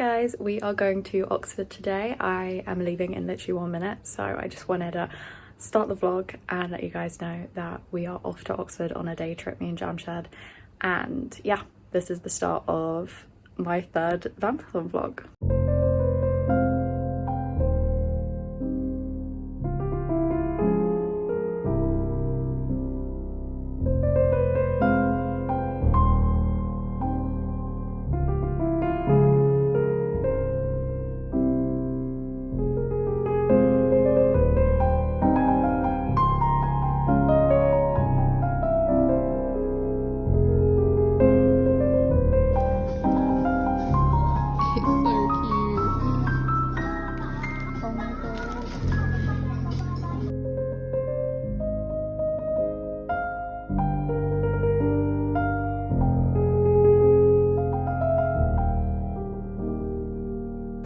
guys, we are going to Oxford today. I am leaving in literally 1 minute, so I just wanted to start the vlog and let you guys know that we are off to Oxford on a day trip, me and Jamshed. And yeah, this is the start of my third Vampathon vlog.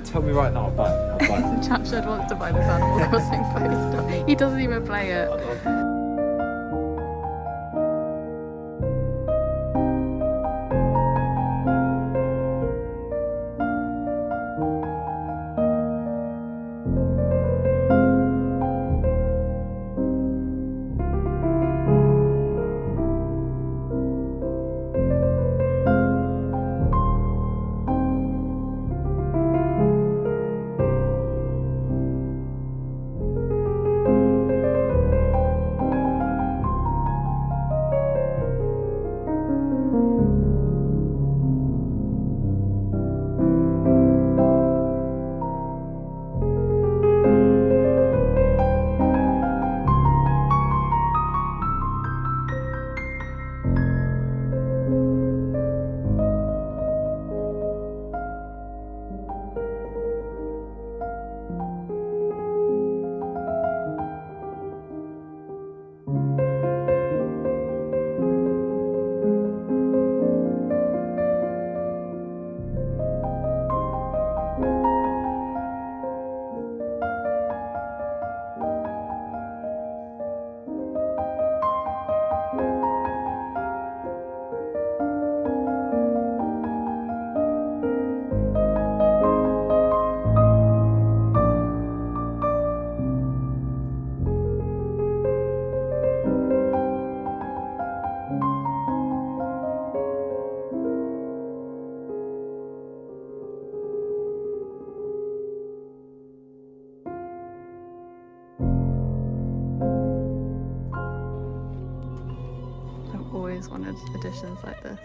Tell me right now, I'll buy it. Jamshed wants to buy this Animal Crossing poster. He doesn't even play it. Always wanted editions like this.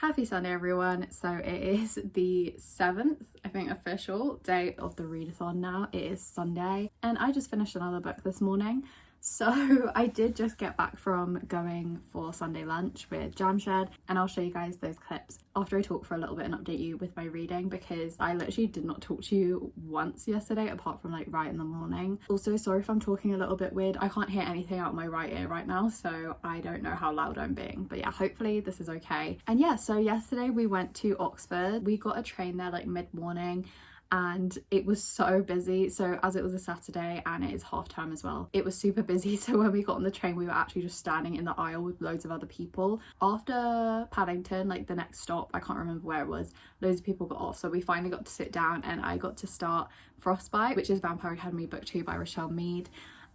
Happy Sunday everyone. So it is the 7th, I think, official day of the readathon now. It is Sunday and I just finished another book this morning. So I did just get back from going for Sunday lunch with Jamshed, and I'll show you guys those clips after I talk for a little bit and update you with my reading, because I literally did not talk to you once yesterday apart from like right in the morning. Also, sorry if I'm talking a little bit weird. I can't hear anything out of my right ear right now, so I don't know how loud I'm being, but yeah, hopefully this is okay. And yeah, so yesterday we went to Oxford. We got a train there like mid-morning and it was so busy. So as it was a Saturday and it is half term as well, it was super busy. So when we got on the train, we were actually just standing in the aisle with loads of other people. After Paddington, like the next stop, I can't remember where it was, loads of people got off, so we finally got to sit down and I got to start Frostbite, which is Vampire Academy book 2 by Rochelle Mead.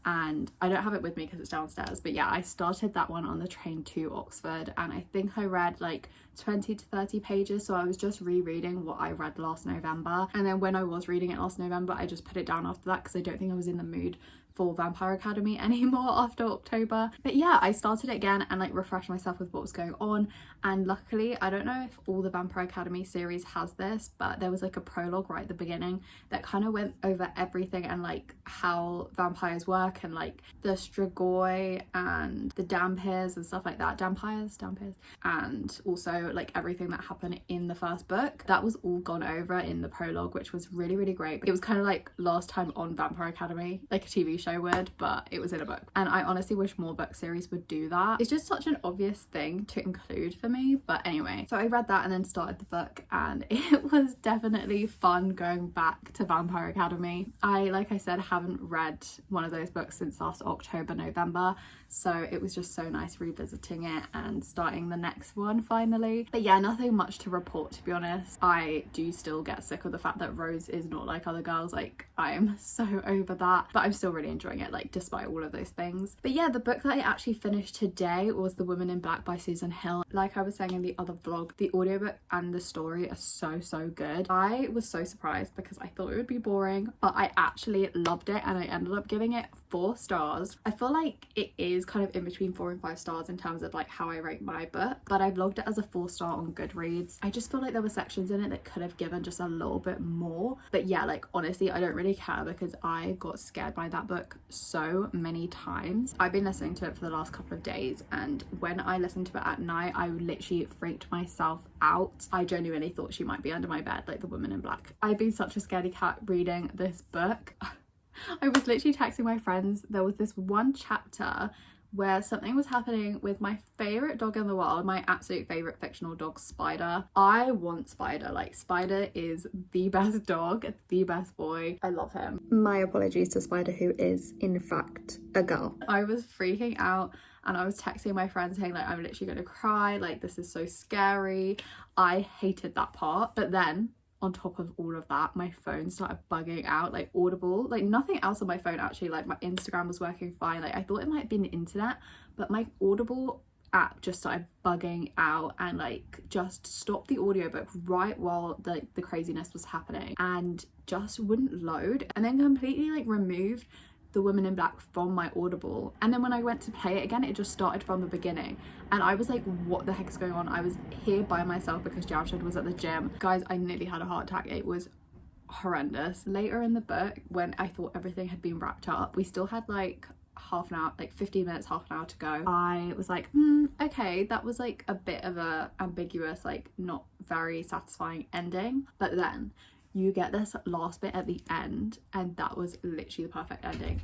And I don't have it with me because it's downstairs, but yeah, I started that one on the train to Oxford and I think I read like 20 to 30 pages, so I was just rereading what I read last November, and then when I was reading it last November I just put it down after that because I don't think I was in the mood for Vampire Academy anymore after October. But yeah, I started it again and like refreshed myself with what was going on, and luckily, I don't know if all the Vampire Academy series has this, but there was like a prologue right at the beginning that kind of went over everything and like how vampires work and like the Strigoi and the Dampirs and stuff like that. Dampirs, and also like everything that happened in the first book. That was all gone over in the prologue, which was really, really great. It was kind of like last time on Vampire Academy, like a TV show would, but it was in a book, and I honestly wish more book series would do that. It's just such an obvious thing to include for me. But anyway, so I read that and then started the book, and it was definitely fun going back to Vampire Academy. Like I said, haven't read one of those books since last October, November, so it was just so nice revisiting it and starting the next one finally. But yeah, nothing much to report, to be honest. I do still get sick of the fact that Rose is not like other girls. Like, I am so over that, but I'm still really enjoying it, like despite all of those things. But yeah, the book that I actually finished today was The Woman in Black by Susan Hill. Like I was saying in the other vlog, the audiobook and the story are so good. I was so surprised because I thought it would be boring, but I actually loved it and I ended up giving it 4 stars. I feel like it is kind of in between 4 and 5 stars in terms of like how I rate my book, but I've logged it as a 4-star on Goodreads. I just feel like there were sections in it that could have given just a little bit more. But yeah, like honestly, I don't really care because I got scared by that book so many times. I've been listening to it for the last couple of days, and when I listened to it at night, I literally freaked myself out. I genuinely thought she might be under my bed, like the Woman in Black. I've been such a scaredy cat reading this book. I was literally texting my friends. There was this one chapter where something was happening with my favorite dog in the world, my absolute favorite fictional dog, Spider. I want Spider. Like, Spider is the best dog, the best boy. I love him. My apologies to Spider, who is in fact a girl. I was freaking out and I was texting my friends saying like, I'm literally gonna cry, like this is so scary. I hated that part. But then on top of all of that, my phone started bugging out, like Audible, like nothing else on my phone actually, like my Instagram was working fine. Like I thought it might be the internet, but my Audible app just started bugging out and like just stopped the audiobook right while the craziness was happening and just wouldn't load, and then completely like removed The Woman in Black from my Audible. And then when I went to play it again, it just started from the beginning. And I was like, what the heck is going on? I was here by myself because Jamshed was at the gym. Guys, I nearly had a heart attack. It was horrendous. Later in the book, when I thought everything had been wrapped up, we still had like half an hour, like 15 minutes, half an hour to go. I was like, okay, that was like a bit of a ambiguous, like not very satisfying ending. But then you get this last bit at the end and that was literally the perfect ending.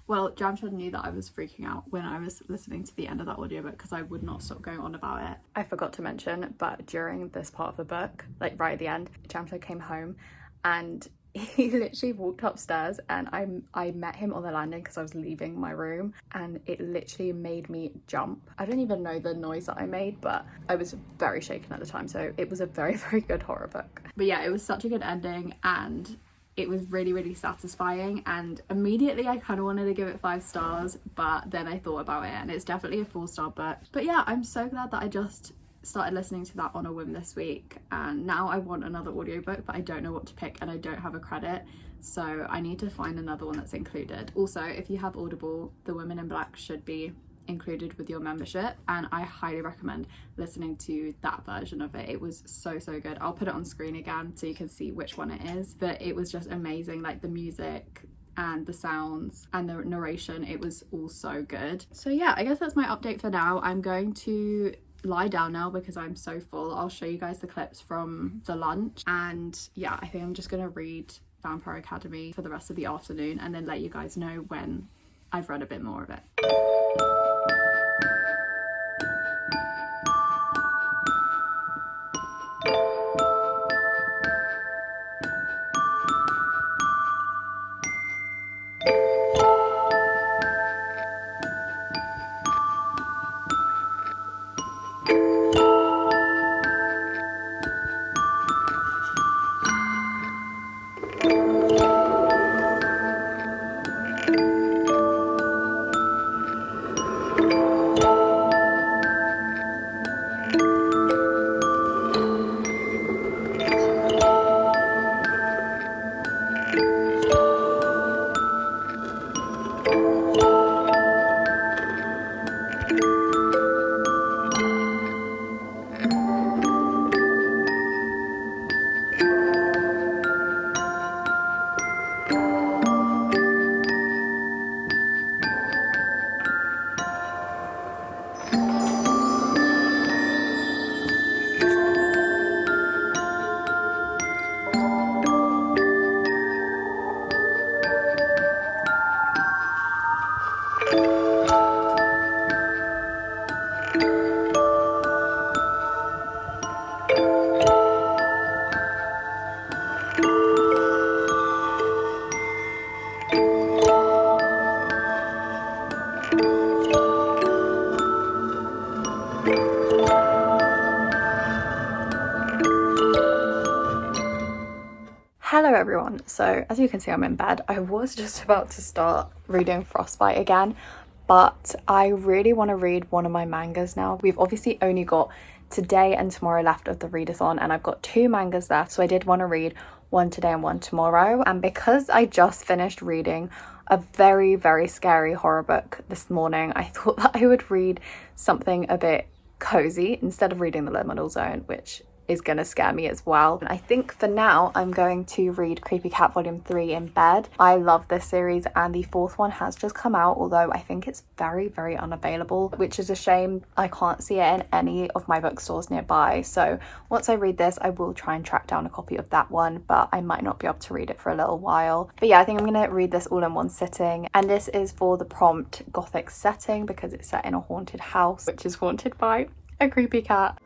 Well, Jamshed knew that I was freaking out when I was listening to the end of that audiobook because I would not stop going on about it. I forgot to mention, but during this part of the book, like right at the end, Jamshed came home and he literally walked upstairs and I met him on the landing because I was leaving my room, and it literally made me jump. I don't even know the noise that I made, but I was very shaken at the time, so it was a very, very good horror book. But yeah, it was such a good ending and it was really, really satisfying, and immediately I kind of wanted to give it 5 stars, but then I thought about it and it's definitely a 4-star book. But yeah, I'm so glad that I just started listening to that on a whim this week, and now I want another audiobook, but I don't know what to pick and I don't have a credit, so I need to find another one that's included. Also, if you have Audible, The Woman in Black should be included with your membership, and I highly recommend listening to that version of it. It was so good. I'll put it on screen again so you can see which one it is, but it was just amazing. Like the music and the sounds and the narration, it was all so good. So yeah, I guess that's my update for now. I'm going to lie down now because I'm so full. I'll show you guys the clips from the lunch, and yeah, I think I'm just gonna read Vampire Academy for the rest of the afternoon and then let you guys know when I've read a bit more of it. Hello everyone, so as you can see I'm in bed. I was just about to start reading Frostbite again, but I really want to read one of my mangas now. We've obviously only got today and tomorrow left of the readathon, and I've got 2 mangas left, so I did want to read one today and one tomorrow. And because I just finished reading a very scary horror book this morning, I thought that I would read something a bit cozy instead of reading The Liminal Zone, which is gonna scare me as well. I think for now I'm going to read Creepy Cat Volume 3 in bed. I love this series, and the 4th one has just come out, although I think it's very unavailable, which is a shame. I can't see it in any of my bookstores nearby, so once I read this I will try and track down a copy of that one, but I might not be able to read it for a little while. But yeah, I think I'm gonna read this all in one sitting, and this is for the prompt gothic setting because it's set in a haunted house which is haunted by a creepy cat.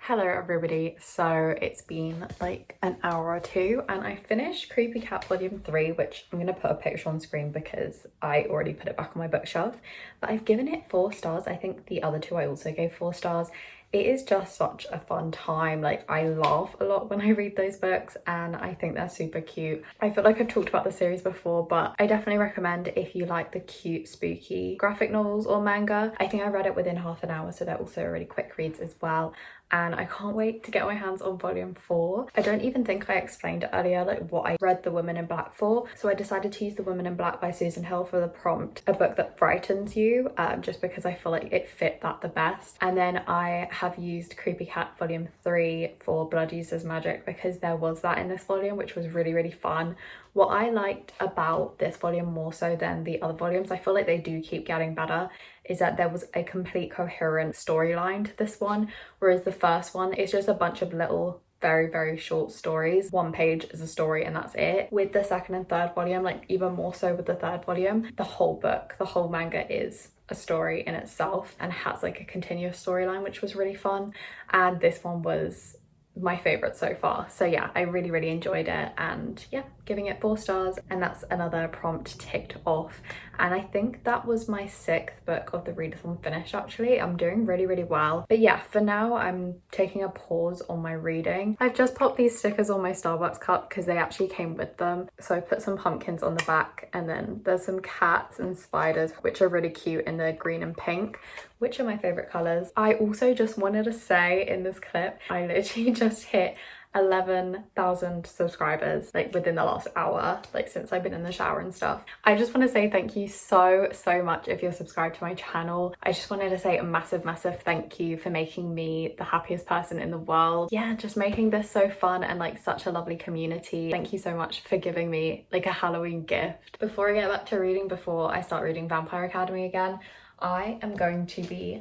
Hello everybody, so it's been like an hour or two and I finished Creepy Cat Volume 3, which I'm going to put a picture on screen because I already put it back on my bookshelf, but I've given it 4 stars. I think the other 2 I also gave 4 stars. It is just such a fun time. Like, I laugh a lot when I read those books and I think they're super cute. I feel like I've talked about the series before, but I definitely recommend if you like the cute, spooky graphic novels or manga. I think I read it within half an hour, so they're also really quick reads as well. And I can't wait to get my hands on volume 4. I don't even think I explained earlier like what I read The Woman in Black for. So I decided to use The Woman in Black by Susan Hill for the prompt, a book that frightens you, just because I feel like it fit that the best. And then I have used Creepy Cat Volume 3 for Blood Uses Magic because there was that in this volume, which was really fun. What I liked about this volume more so than the other volumes, I feel like they do keep getting better, is that there was a complete coherent storyline to this one, whereas the first one is just a bunch of little very short stories. 1 page is a story and that's it. With the second and third volume, like even more so with the third volume, the whole book, the whole manga is a story in itself and has like a continuous storyline, which was really fun. And this one was my favorite so far. So yeah, I really enjoyed it, and yeah, giving it 4 stars. And that's another prompt ticked off. And I think that was my 6th book of the readathon finished. Actually, I'm doing really well. But yeah, for now I'm taking a pause on my reading. I've just popped these stickers on my Starbucks cup because they actually came with them. So I put some pumpkins on the back, and then there's some cats and spiders, which are really cute in the green and pink, which are my favorite colors. I also just wanted to say in this clip, I literally just hit 11,000 subscribers like within the last hour, like since I've been in the shower and stuff. I just want to say thank you so much if you're subscribed to my channel. I just wanted to say a massive thank you for making me the happiest person in the world. Yeah, just making this so fun and like such a lovely community. Thank you so much for giving me like a Halloween gift. Before I get back to reading, before I start reading Vampire Academy again, I am going to be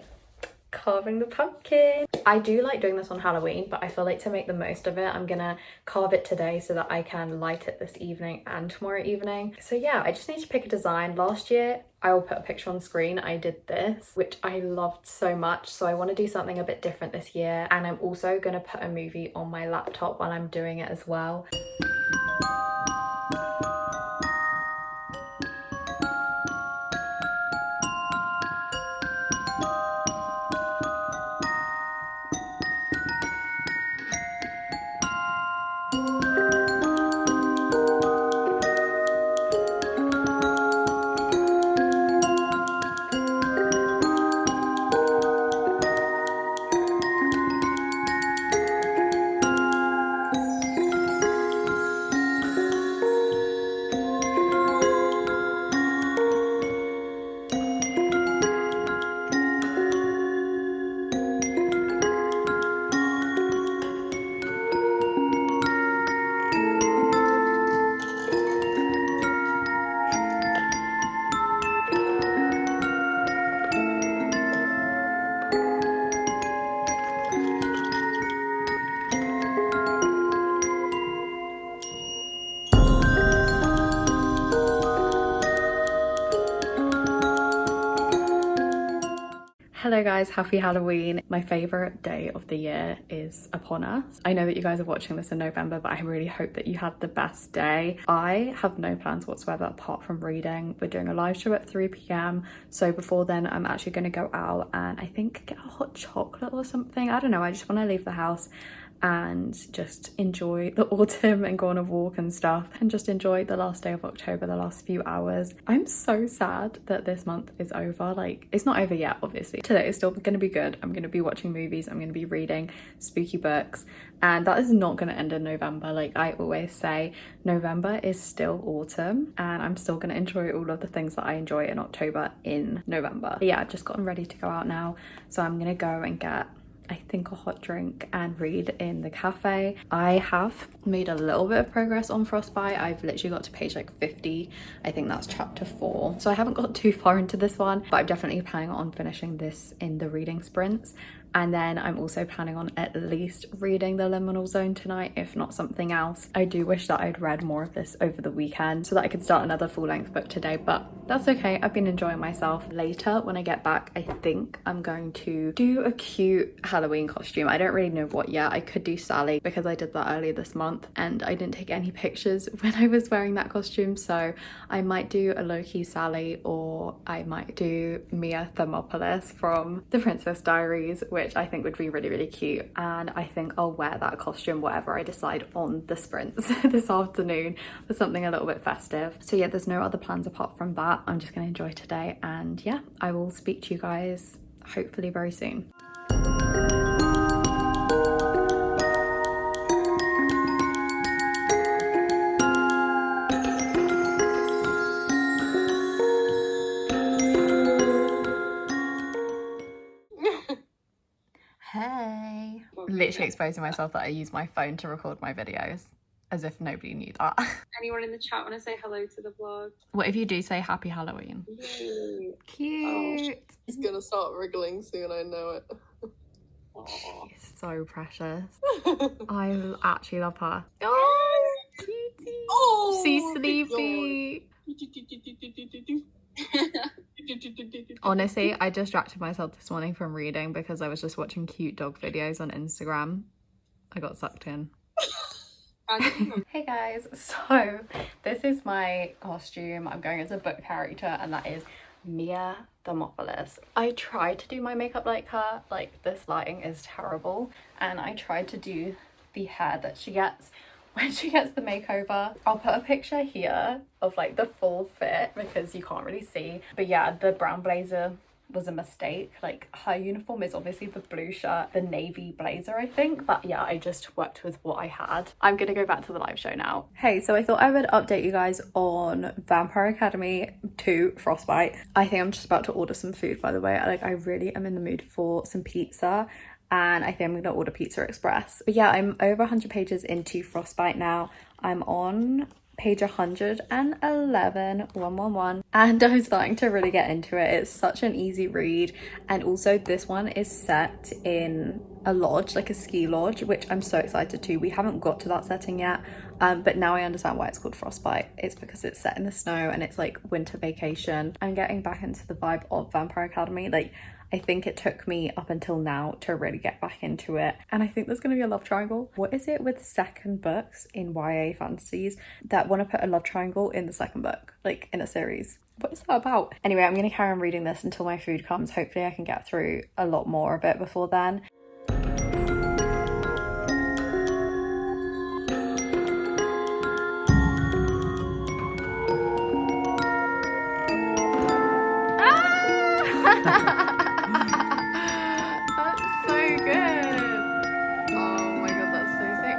carving the pumpkin. I do like doing this on Halloween, but I feel like to make the most of it, I'm gonna carve it today so that I can light it this evening and tomorrow evening. So yeah, I just need to pick a design. Last year, I will put a picture on screen, I did this, which I loved so much. So I want to do something a bit different this year. And I'm also gonna put a movie on my laptop while I'm doing it as well. Hello guys, happy Halloween. My favorite day of the year is upon us. I know that you guys are watching this in November, but I really hope that you had the best day. I have no plans whatsoever apart from reading. We're doing a live show at 3 p.m. So before then, I'm actually going to go out and I think get a hot chocolate or something. I don't know, I just want to leave the house and just enjoy the autumn and go on a walk and stuff, and just enjoy the last day of October, the last few hours. I'm so sad that this month is over. Like, it's not over yet, obviously. Today is still gonna be good. I'm gonna be watching movies, I'm gonna be reading spooky books, and that is not gonna end in November. Like I always say, November is still autumn, and I'm still gonna enjoy all of the things that I enjoy in October in November. But yeah, I've just gotten ready to go out now, so I'm gonna go and get, I think, a hot drink and read in the cafe. I have made a little bit of progress on Frostbite. I've literally got to page like 50. I think that's chapter 4. So I haven't got too far into this one, but I'm definitely planning on finishing this in the reading sprints. And then I'm also planning on at least reading the Liminal Zone tonight, if not something else. I do wish that I'd read more of this over the weekend so that I could start another full-length book today, but that's okay. I've been enjoying myself. Later, when I get back, I think I'm going to do a cute Halloween costume. I don't really know what yet. I could do Sally because I did that earlier this month and I didn't take any pictures when I was wearing that costume. So I might do a low-key Sally, or I might do Mia Thermopolis from The Princess Diaries, which I think would be really cute. And I think I'll wear that costume, whatever I decide, on the sprints this afternoon for something a little bit festive. So yeah, there's no other plans apart from that. I'm just gonna enjoy today, and yeah, I will speak to you guys hopefully very soon. Hey. Literally exposing myself that I use my phone to record my videos, as if nobody knew that. Anyone in the chat want to say hello to the vlog? What if you do say happy Halloween? Yay. Cute. He's gonna start wriggling soon, I know it. She's so precious. I actually love her. Oh, Cutie. oh, She's sleepy. Honestly, I distracted myself this morning from reading because I was just watching cute dog videos on Instagram. I got sucked in. Hey guys, so this is my costume. I'm going as a book character, and that is Mia Thermopolis. I tried to do my makeup like her, like this lighting is terrible, and I tried to do the hair that she gets when she gets the makeover. I'll put a picture here of like the full fit because you can't really see, but yeah, the brown blazer was a mistake. Like her uniform is obviously the blue shirt, the navy blazer I think, but yeah, I just worked with what I had. I'm gonna go back to the live show now. Hey, so I thought I would update you guys on Vampire Academy 2 Frostbite. I think I'm just about to order some food, by the way. Like I really am in the mood for some pizza, and I think I'm gonna order Pizza Express. But yeah, I'm over 100 pages into Frostbite now. I'm on page 111, and I'm starting to really get into it. It's such an easy read, and also this one is set in a lodge, like a ski lodge, which I'm so excited to. We haven't got to that setting yet, but now I understand why it's called Frostbite. It's because it's set in the snow and it's like winter vacation. I'm getting back into the vibe of Vampire Academy. Like I think it took me up until now to really get back into it. And I think there's going to be a love triangle. What is it with second books in YA fantasies that want to put a love triangle in the second book, like in a series? What is that about? Anyway, I'm going to carry on reading this until my food comes. Hopefully I can get through a lot more of it before then. That's so good. Oh my god, that's so sick.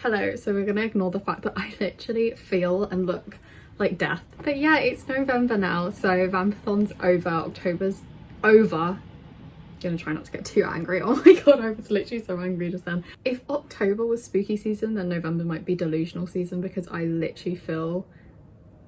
Hello, so we're gonna ignore the fact that I literally feel and look like death. But yeah, it's November now, so Vampathon's over, October's over. Gonna try not to get too angry. Oh my god, I was literally so angry just then. If October was spooky season, then November might be delusional season, because I literally feel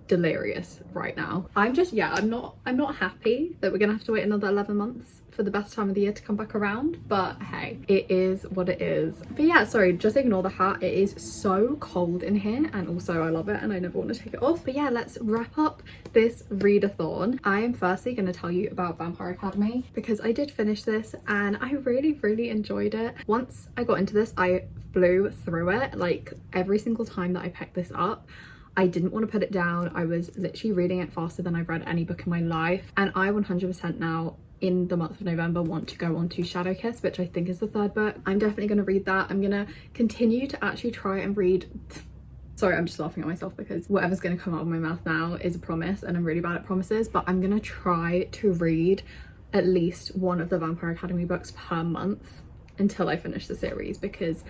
delirious right now. I'm not happy that we're gonna have to wait another 11 months for the best time of the year to come back around, but hey, it is what it is. But yeah, sorry, just ignore the hat. It is so cold in here, and also I love it and I never want to take it off. But yeah, let's wrap up this readathon. I am firstly going to tell you about Vampire Academy because I did finish this and I really enjoyed it. Once I got into this, I flew through it. Like every single time that I picked this up, I didn't want to put it down. I was literally reading it faster than I've read any book in my life, and I 100% now in the month of November want to go on to Shadow Kiss, which I think is the third book. I'm definitely going to read that. I'm going to continue to actually try and read... Sorry, I'm just laughing at myself because whatever's going to come out of my mouth now is a promise, and I'm really bad at promises, but I'm going to try to read at least one of the Vampire Academy books per month until I finish the series, because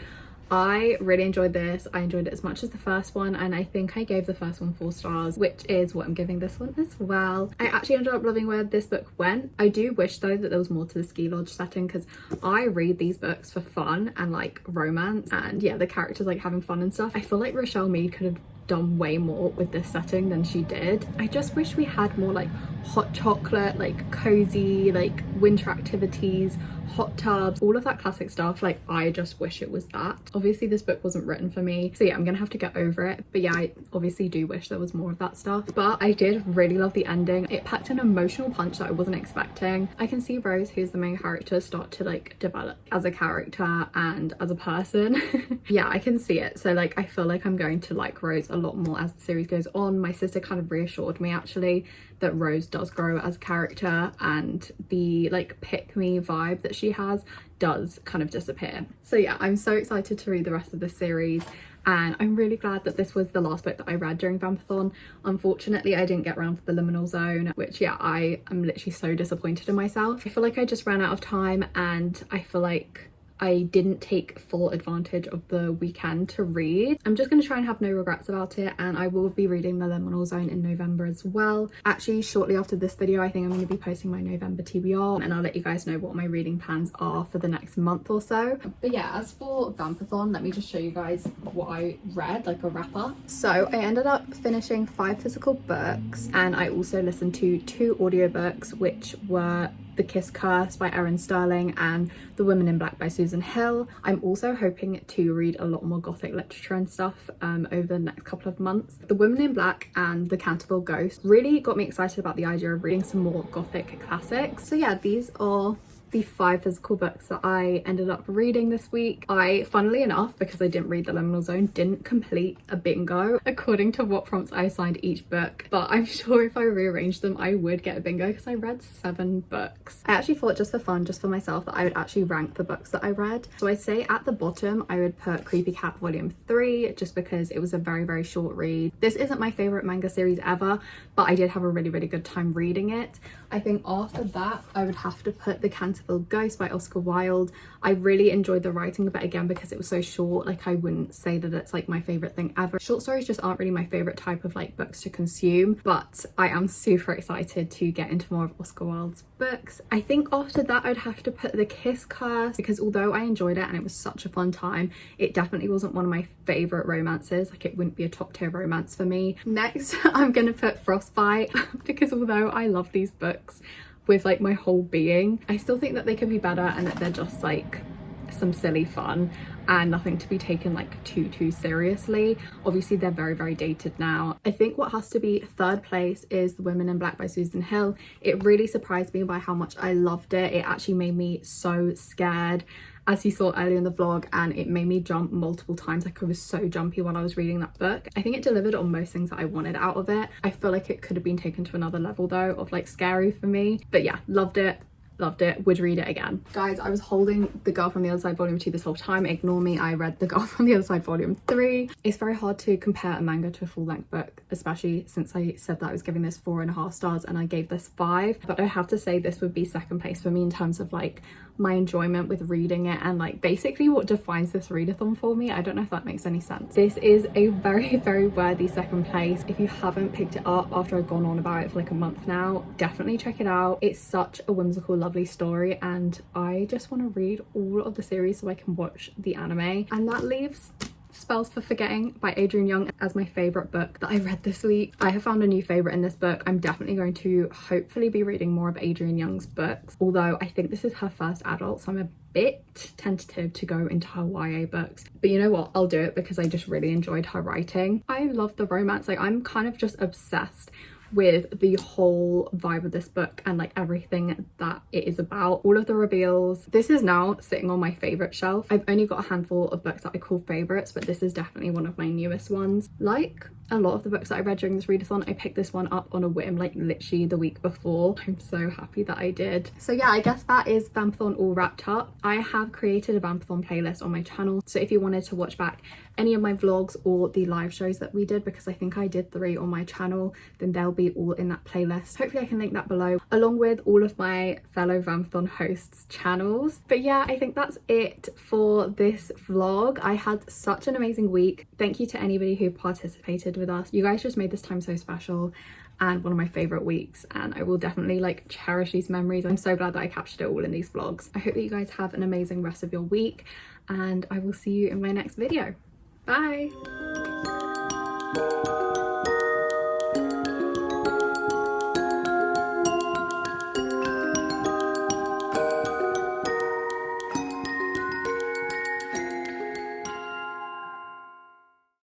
I really enjoyed this. I enjoyed it as much as the first one, and I think I gave the first one 4 stars, which is what I'm giving this one as well. I actually ended up loving where this book went. I do wish though that there was more to the ski lodge setting, because I read these books for fun and like romance, and yeah, the characters like having fun and stuff. I feel like Rochelle Mead could have done way more with this setting than she did. I just wish we had more like hot chocolate, like cozy, like winter activities, hot tubs, all of that classic stuff. Like I just wish it was that. Obviously this book wasn't written for me, so yeah, I'm gonna have to get over it. But yeah, I obviously do wish there was more of that stuff, but I did really love the ending. It packed an emotional punch that I wasn't expecting. I can see Rose, who's the main character, start to like develop as a character and as a person. Yeah, I can see it. So like I feel like I'm going to like Rose a lot more as the series goes on. My sister kind of reassured me actually that Rose does grow as a character, and the like pick me vibe that she has does kind of disappear. So yeah, I'm so excited to read the rest of this series, and I'm really glad that this was the last book that I read during Vampathon. Unfortunately, I didn't get around to the liminal zone, which yeah, I am literally so disappointed in myself. I feel like I just ran out of time, and I feel like I didn't take full advantage of the weekend to read. I'm just going to try and have no regrets about it, and I will be reading The Liminal Zone in November as well. Actually, shortly after this video, I think I'm going to be posting my November TBR, and I'll let you guys know what my reading plans are for the next month or so. But yeah, as for Vampathon, let me just show you guys what I read, like a wrap up. So I ended up finishing 5 physical books, and I also listened to 2 audiobooks, which were The Kiss Curse by Erin Sterling and The Women in Black by Susan Hill. I'm also hoping to read a lot more gothic literature and stuff over the next couple of months. The Women in Black and The Canterville Ghost really got me excited about the idea of reading some more gothic classics. So yeah, these are the 5 physical books that I ended up reading this week. I, funnily enough, because I didn't read The Liminal Zone, didn't complete a bingo according to what prompts I assigned each book, but I'm sure if I rearranged them I would get a bingo because I read 7 books. I actually thought, just for fun, just for myself, that I would actually rank the books that I read. So I'd say at the bottom I would put Creepy Cat Volume 3, just because it was a very, very short read. This isn't my favourite manga series ever, but I did have a really, really good time reading it. I think after that I would have to put The Canterville Ghost by Oscar Wilde. I really enjoyed the writing of it, again because it was so short. Like, I wouldn't say that it's like my favorite thing ever. Short stories just aren't really my favorite type of like books to consume, but I am super excited to get into more of Oscar Wilde's books. I think after that I'd have to put The Kiss Curse, because although I enjoyed it and it was such a fun time, it definitely wasn't one of my favorite romances. Like, it wouldn't be a top tier romance for me. Next I'm gonna put Frostbite because although I love these books with like my whole being, I still think that they could be better and that they're just like some silly fun and nothing to be taken like too seriously. Obviously they're very, very dated now. I think what has to be 3rd place is The Women in Black by Susan Hill. It really surprised me by how much I loved it. It actually made me so scared, as you saw earlier in the vlog, and it made me jump multiple times. Like, I was so jumpy while I was reading that book. I think it delivered on most things that I wanted out of it. I feel like it could have been taken to another level though of like scary for me, but yeah, loved it, would read it again. Guys, I was holding The Girl from the Other Side Volume 2 this whole time. Ignore me, I read The Girl from the Other Side Volume 3. It's very hard to compare a manga to a full-length book, especially since I said that I was giving this 4.5 stars and I gave this 5, but I have to say this would be 2nd place for me in terms of like my enjoyment with reading it and like basically what defines this readathon for me. I don't know if that makes any sense. This is a very, very worthy 2nd place. If you haven't picked it up after I've gone on about it for like a month now, definitely check it out. It's such a whimsical, lovely story, and I just want to read all of the series so I can watch the anime. And that leaves Spells for Forgetting by Adrienne Young as my favourite book that I read this week. I have found a new favourite in this book. I'm definitely going to hopefully be reading more of Adrienne Young's books, although I think this is her first adult, so I'm a bit tentative to go into her YA books. But you know what, I'll do it because I just really enjoyed her writing. I love the romance. Like, I'm kind of just obsessed with the whole vibe of this book and like everything that it is about, all of the reveals. This is now sitting on my favorite shelf. I've only got a handful of books that I call favorites, but this is definitely one of my newest ones. Like a lot of the books that I read during this readathon, I picked this one up on a whim, like literally the week before. I'm so happy that I did. So yeah, I guess that is Vampathon all wrapped up. I have created a Vampathon playlist on my channel, so if you wanted to watch back any of my vlogs or the live shows that we did, because I think I did 3 on my channel, then they'll be all in that playlist. Hopefully I can link that below, along with all of my fellow Vampathon hosts channels. But yeah, I think that's it for this vlog. I had such an amazing week. Thank you to anybody who participated with us. You guys just made this time so special and one of my favorite weeks, and I will definitely like cherish these memories. I'm so glad that I captured it all in these vlogs. I hope that you guys have an amazing rest of your week, and I will see you in my next video. Bye.